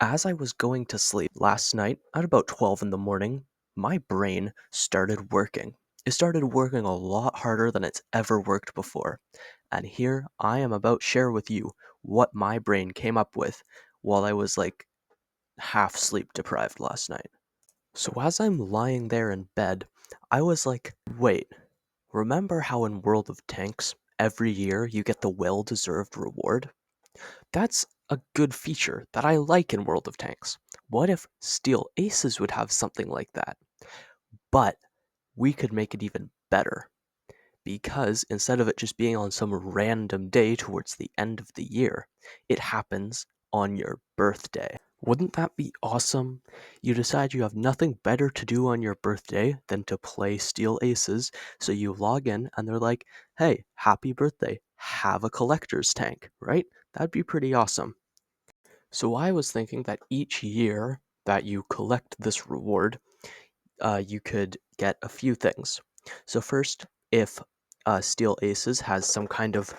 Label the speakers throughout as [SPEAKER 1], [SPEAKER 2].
[SPEAKER 1] As I was going to sleep last night at about 12 in the morning, my brain started working. It started working a lot harder than it's ever worked before. And here I am about to share with you what my brain came up with while I was like half sleep deprived last night. So as I'm lying there in bed, I was like, wait, remember how in World of Tanks every year you get the well-deserved reward? That's a good feature that I like in World of Tanks. What if Steel Aces would have something like that? But we could make it even better because instead of it just being on some random day towards the end of the year, it happens on your birthday. Wouldn't that be awesome? You decide you have nothing better to do on your birthday than to play Steel Aces, so you log in and they're like, hey, happy birthday, have a collector's tank, right? That'd be pretty awesome. So I was thinking that each year that you collect this reward, you could get a few things. So first, if Steel Aces has some kind of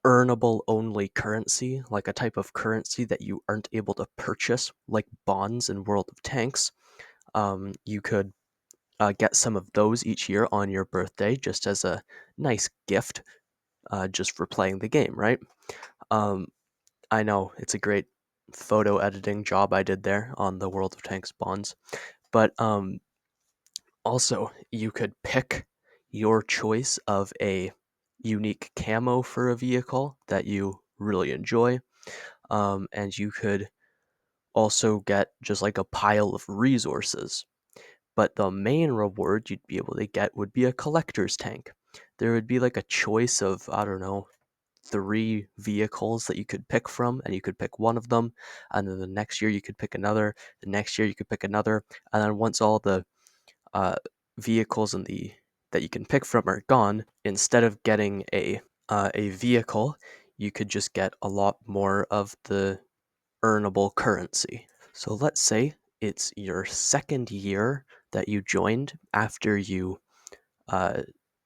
[SPEAKER 1] earnable only currency, like a type of currency that you aren't able to purchase, like bonds in World of Tanks, you could get some of those each year on your birthday, just as a nice gift, just for playing the game, right? Um, I know it's a great photo editing job I did there on the World of Tanks bonds, but also you could pick your choice of a unique camo for a vehicle that you really enjoy, and you could also get just like a pile of resources. But the main reward you'd be able to get would be a collector's tank. There would be like a choice of, I don't know, three vehicles that you could pick from, and you could pick one of them, and then the next year you could pick another, the next year you could pick another, and then once all the uh, vehicles in the that you can pick from are gone, instead of getting a vehicle, you could just get a lot more of the earnable currency. So let's say it's your second year that you joined after you uh,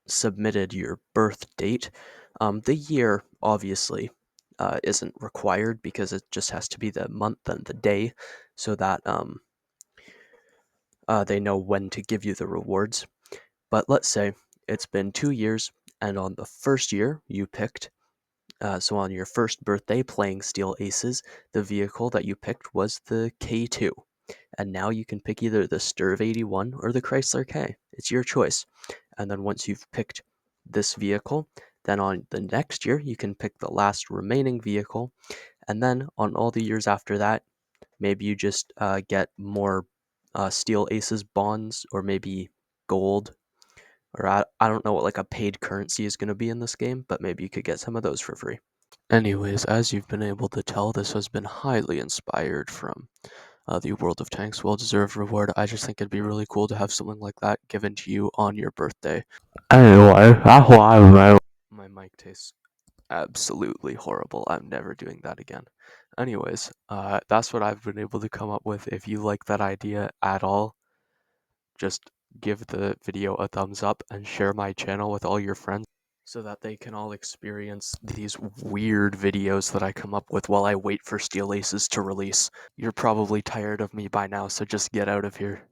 [SPEAKER 1] submitted your birth date. The year obviously isn't required because it just has to be the month and the day so that they know when to give you the rewards. But let's say it's been 2 years, and on the first year you picked, so on your first birthday playing Steel Aces, the vehicle that you picked was the K2. And now you can pick either the Sturv 81 or the Chrysler K. It's your choice. And then once you've picked this vehicle, then on the next year you can pick the last remaining vehicle. And then on all the years after that, maybe you just get more Steel Aces bonds or maybe gold. Or I don't know what like a paid currency is going to be in this game, but maybe you could get some of those for free. Anyways, as you've been able to tell, this has been highly inspired from the World of Tanks well-deserved reward. I just think it'd be really cool to have something like that given to you on your birthday. Anyway, that's why my mic tastes absolutely horrible. I'm never doing that again. Anyways, that's what I've been able to come up with. If you like that idea at all, just give the video a thumbs up and share my channel with all your friends so that they can all experience these weird videos that I come up with while I wait for Steel Aces to release. You're probably tired of me by now, so just get out of here.